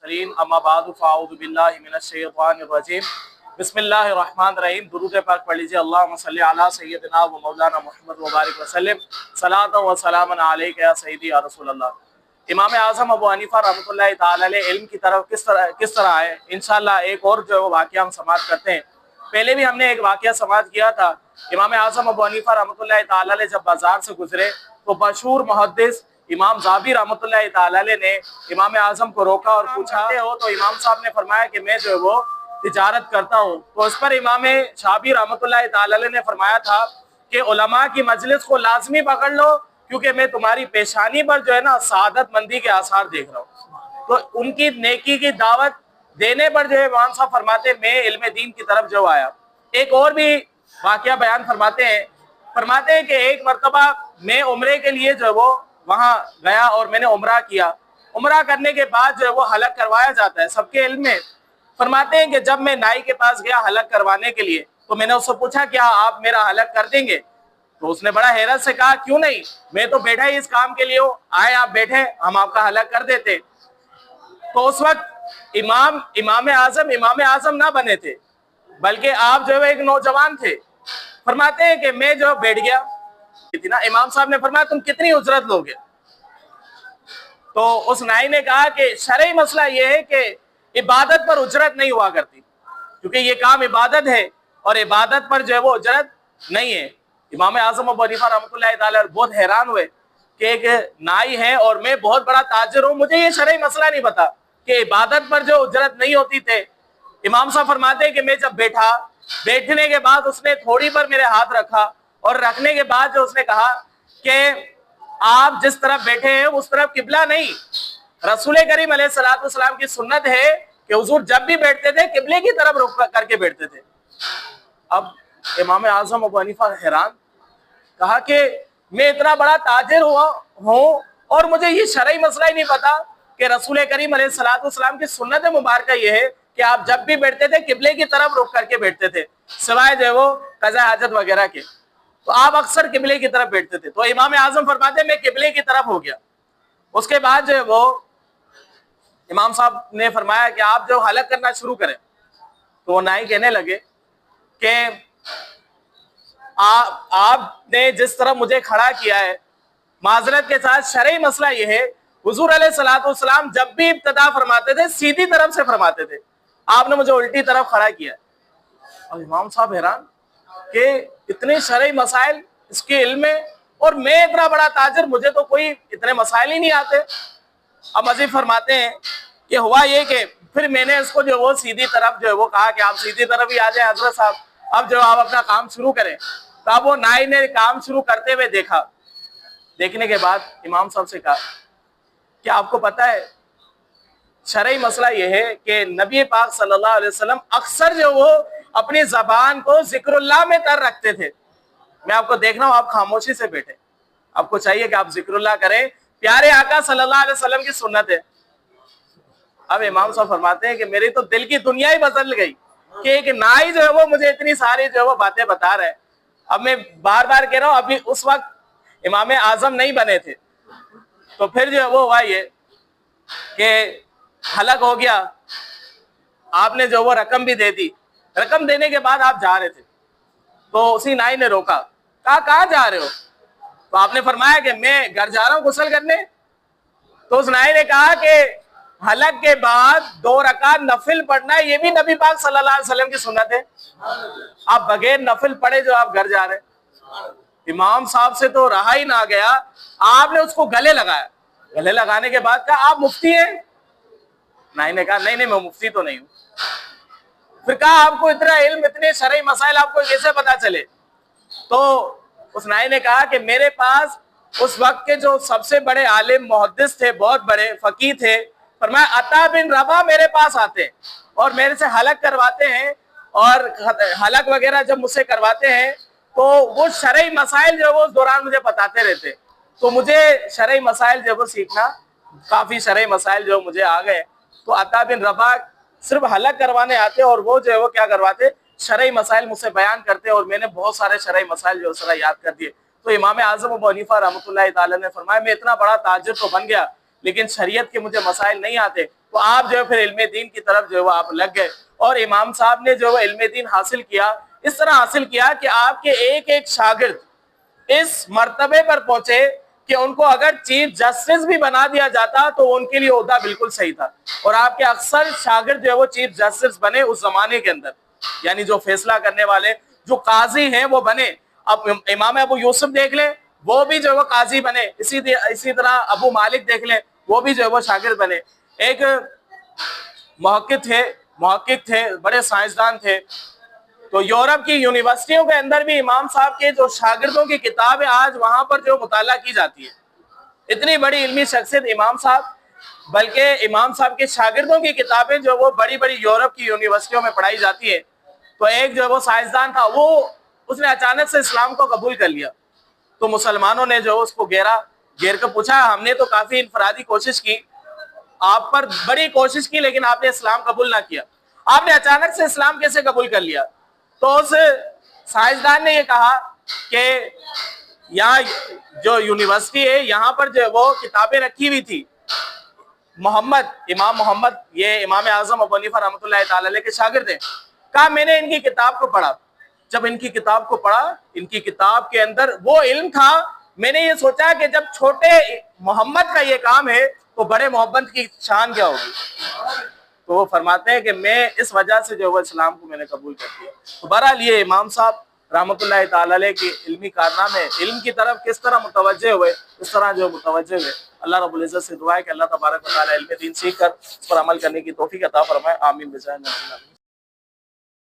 सलीम अम्मा बाद फ़अऊज़ु बिल्लाहि मिनश्शैतानिर्रजीम बिस्मिल्लाहिर्रहमानिर्रहीम। दुरूद पाक पढ़ लीजिए। अल्लाहुम्मा सल्लि अला सय्यदिना व मौलाना मुहम्मद व बारिक वसल्लम सलातन व सलामन अलैका या सय्यदी या रसूलल्लाह। इमाम आज़म अबू हनीफा रहमतुल्लाहि तआला अलैह इल्म की तरफ किस तरह आए, इंशाअल्लाह एक और जो वाक़या हम समाअत करते हैं। पहले भी हमने एक वाक़या समाअत किया था। इमाम आज़म अबू हनीफा रहमतुल्लाहि तआला अलैह जब बाजार से गुजरे तो मशहूर मुहद्दिस इमाम ज़ाबी रहमतुल्लाहि तआला अलैह ने इमाम आज़म को रोका और पूछा हो, तो इमाम साहब ने फरमाया कि मैं जो है वो तिजारत करता हूँ। तो इस पर इमाम शाबी रहमतुल्लाहि तआला अलैह ने फरमाया था कि उलमा की मजलिस को लाजमी पकड़ लो, क्योंकि मैं तुम्हारी पेशानी पर जो है ना सादत मंदी के आसार देख रहा हूँ। तो उनकी नेकी की दावत देने पर जो है इमाम साहब फरमाते मैं इल्म दीन की तरफ जो आया। एक और भी वाक़या बयान फरमाते हैं कि एक मरतबा मैं उम्रे के लिए जो है वो वहां गया और मैंने उम्रा किया। उम्रा करने के बाद जो है वो हलक करवाया जाता है, सबके इल्म में। फरमाते हैं कि जब मैं नाई के पास गया हलक करवाने के लिए, तो मैंने उससे पूछा क्या आप मेरा हलक कर देंगे? तो उसने बड़ा हैरत से कहा क्यों नहीं, मैं तो बैठा ही इस काम के लिए हूँ, आए आप बैठे हम आपका हलक कर देते। तो उस वक्त इमाम आजम ना बने थे, बल्कि आप जो है एक नौजवान थे। फरमाते हैं कि मैं जो बैठ गया ना, इमाम साहब ने फरमाया तुम कितनी उजरत लोगे? तो उस नाई ने कहा कि शरई मसला यह है कि इबादत पर उजरत नहीं हुआ करती, क्योंकि ये काम इबादत है और इबादत पर जो है वो उजरत नहीं है। इमाम आज़म अबू हनीफा रहमतुल्लाहि तआला बहुत हैरान हुए कि एक नाई है और मैं बहुत बड़ा ताजिर हूँ, मुझे ये शरई मसला नहीं पता कि इबादत पर जो उजरत नहीं होती थे। इमाम साहब फरमाते हैं कि मैं जब बैठा, बैठने के बाद उसने थोड़ी पर मेरे हाथ रखा और रखने के बाद जो उसने कहा कि आप जिस तरफ बैठे हैं उस तरफ किबला नहीं, रसूल करीम अलैहिस्सलाम की सुन्नत है कि हुजूर जब भी बैठते थे किबले की तरफ रुख करके बैठते थे। अब इमाम आज़म अबू हनीफा हैरान, कहा कि मैं इतना बड़ा ताजिर हूँ और मुझे ये शरई मसला ही नहीं पता कि रसूल करीम अलैहिस्सलाम की सुन्नत मुबारक ये है कि आप जब भी बैठते थे किबले की तरफ रुख करके बैठते थे, सिवाय जो वो कज़ा हाजत वगैरह के। तो आप अक्सर किबले की तरफ बैठते थे। तो इमाम आज़म फरमाते मैं किबले की तरफ हो गया। उसके बाद जो है वो इमाम साहब ने फरमाया कि आप जो हलक करना शुरू करें। तो वो नाई कहने लगे कि आपने जिस तरह मुझे खड़ा किया है, माजरत के साथ शरई मसला ये है, हुजूर अलैहिस्सलाम जब भी इब्तिदा फरमाते थे सीधी तरफ से फरमाते थे, आपने मुझे उल्टी तरफ खड़ा किया। और इमाम साहब हैरान कि इतने शरई मसाइल इसके इल्म में, और मैं इतना बड़ा ताजिर, मुझे तो कोई इतने मसाइल ही नहीं आते। अब मजीद फरमाते हैं कि हुआ ये कि फिर मैंने इसको जो वो सीधी तरफ जो है वो कहा कि आप सीधी तरफ ही आ जाए हजरत साहब, अब जो आप अपना काम शुरू करें। तो अब वो नाई ने काम शुरू करते हुए देखा। देखने के बाद इमाम साहब से कहा कि आपको पता है शरई मसला ये है कि नबी पाक सल्लल्लाहु अलैहि वसल्लम अक्सर जो वो अपनी जबान को जिक्रुल्लाह में तर रखते थे। मैं आपको देख रहा हूँ आप खामोशी से बैठे, आपको चाहिए कि आप जिक्रुल्लाह करें, प्यारे आका सल्लल्लाहु अलैहि वसल्लम की सुन्नत है। अब इमाम साहब फरमाते हैं कि मेरी तो दिल की दुनिया ही बदल गई कि एक नाई जो है वो मुझे इतनी सारी जो है वो बातें बता रहा है। अब मैं बार बार कह रहा हूँ, अभी उस वक्त इमाम आजम नहीं बने थे। तो फिर जो है वो हुआ ये कि हलक हो गया, आपने जो वो रकम भी दे दी। रकम देने के बाद आप जा रहे थे, तो उसी नाई ने रोका, कहा कहाँ जा रहे हो? तो आपने फरमाया कि मैं घर जा रहा हूँ गुस्ल करने। तो उस नाई ने कहा कि हलक के बाद 2 रकात नफिल पढ़ना है, ये भी नबी पाक सल्लल्लाहु अलैहि वसल्लम की सुन्नत है। आप बगैर नफिल पढ़े जो आप घर जा रहे हैं। इमाम साहब से तो रहा ही ना गया, आपने उसको गले लगाया। गले लगाने के बाद कहा आप मुफ्ती हैं? नाई ने कहा नहीं नहीं मैं मुफ्ती तो नहीं हूँ। फिर कहा आपको इतना इल्म, इतने शरई मसाइल आपको कैसे पता चले? तो उस नाई ने कहा कि मेरे पास उस वक्त के जो सबसे बड़े आलिम मुहद्दिस थे, बहुत बड़े फकीह थे, फरमाया अता बिन रबा मेरे पास आते हैं और मेरे से हलक करवाते हैं, और हलक वगैरह जब मुझसे करवाते हैं तो वो शरई मसाइल जो वो उस दौरान मुझे बताते रहते। तो मुझे शरई मसाइल जो वो सीखना, काफ़ी शरई मसाइल जो मुझे आ गए। तो अता बिन रबा सिर्फ हलक करवाने आते और वो जो है वो क्या करवाते, शरई मसाइल मुझसे बयान करते, और मैंने बहुत सारे शरई मसाइल जो है याद कर दिए। तो इमाम आज़म अबू हनीफा रहमतुल्लाहि तआला ने फरमाया मैं इतना बड़ा ताजिर तो बन गया, लेकिन शरीयत के मुझे मसाइल नहीं आते। تو آپ جو ہے پھر علم دین کی طرف جو ہے وہ آپ لگ گئے، اور امام صاحب نے جو ہے علم دین حاصل کیا، اس طرح حاصل کیا کہ آپ کے ایک ایک شاگرد اس مرتبے پر پہنچے کہ ان کو اگر چیف جسٹس بھی بنا دیا جاتا تو ان کے لیے عہدہ بالکل صحیح تھا، اور آپ کے اکثر شاگرد جو ہے وہ چیف جسٹس بنے اس زمانے کے اندر، یعنی جو فیصلہ کرنے والے جو قاضی ہیں وہ بنے۔ اب امام ابو یوسف دیکھ لیں، وہ بھی جو ہے وہ قاضی بنے، اسی طرح ابو مالک دیکھ لیں، وہ بھی جو ہے وہ شاگرد بنے۔ ایک محقق تھے، بڑے سائنسدان تھے، تو یورپ کی یونیورسٹیوں کے اندر بھی امام صاحب کے جو شاگردوں کی کتابیں آج وہاں پر جو مطالعہ کی جاتی ہے، اتنی بڑی علمی شخصیت امام صاحب، بلکہ امام صاحب کے شاگردوں کی کتابیں جو وہ بڑی بڑی یورپ کی یونیورسٹیوں میں پڑھائی جاتی ہے۔ تو ایک جو وہ سائنسدان تھا، اس نے اچانک سے اسلام کو قبول کر لیا، تو مسلمانوں نے جو اس کو گھیر کر پوچھا، ہم نے تو کافی انفرادی کوشش کی، آپ پر بڑی کوشش کی، لیکن آپ نے اسلام قبول نہ کیا، آپ نے اچانک سے اسلام کیسے قبول کر لیا؟ تو اس سائنسدان نے یہ کہا کہ یہاں جو یونیورسٹی ہے یہاں پر جو وہ کتابیں رکھی ہوئی تھی، امام محمد، یہ امام اعظم ابو حنیفہ رحمۃ اللہ تعالی علیہ کے شاگرد ہیں، کہا میں نے ان کی کتاب کو پڑھا، جب ان کی کتاب کو پڑھا، ان کی کتاب کے اندر وہ علم تھا، میں نے یہ سوچا کہ جب چھوٹے محمد کا یہ کام ہے تو بڑے محمد کی شان کیا ہوگی؟ تو وہ فرماتے ہیں کہ میں اس وجہ سے جو وہ اسلام کو میں نے قبول کر دیا۔ تو بہرحال یہ امام صاحب رحمۃ اللہ تعالی علیہ کی علمی کارنامے، علم کی طرف کس طرح متوجہ ہوئے، اس طرح جو متوجہ ہوئے۔ اللہ رب العزت سے دعا ہے کہ اللہ تبارک و تعالی علم دین سیکھ کر اس پر عمل کرنے کی توفیق عطا فرمائے، آمین بجائے۔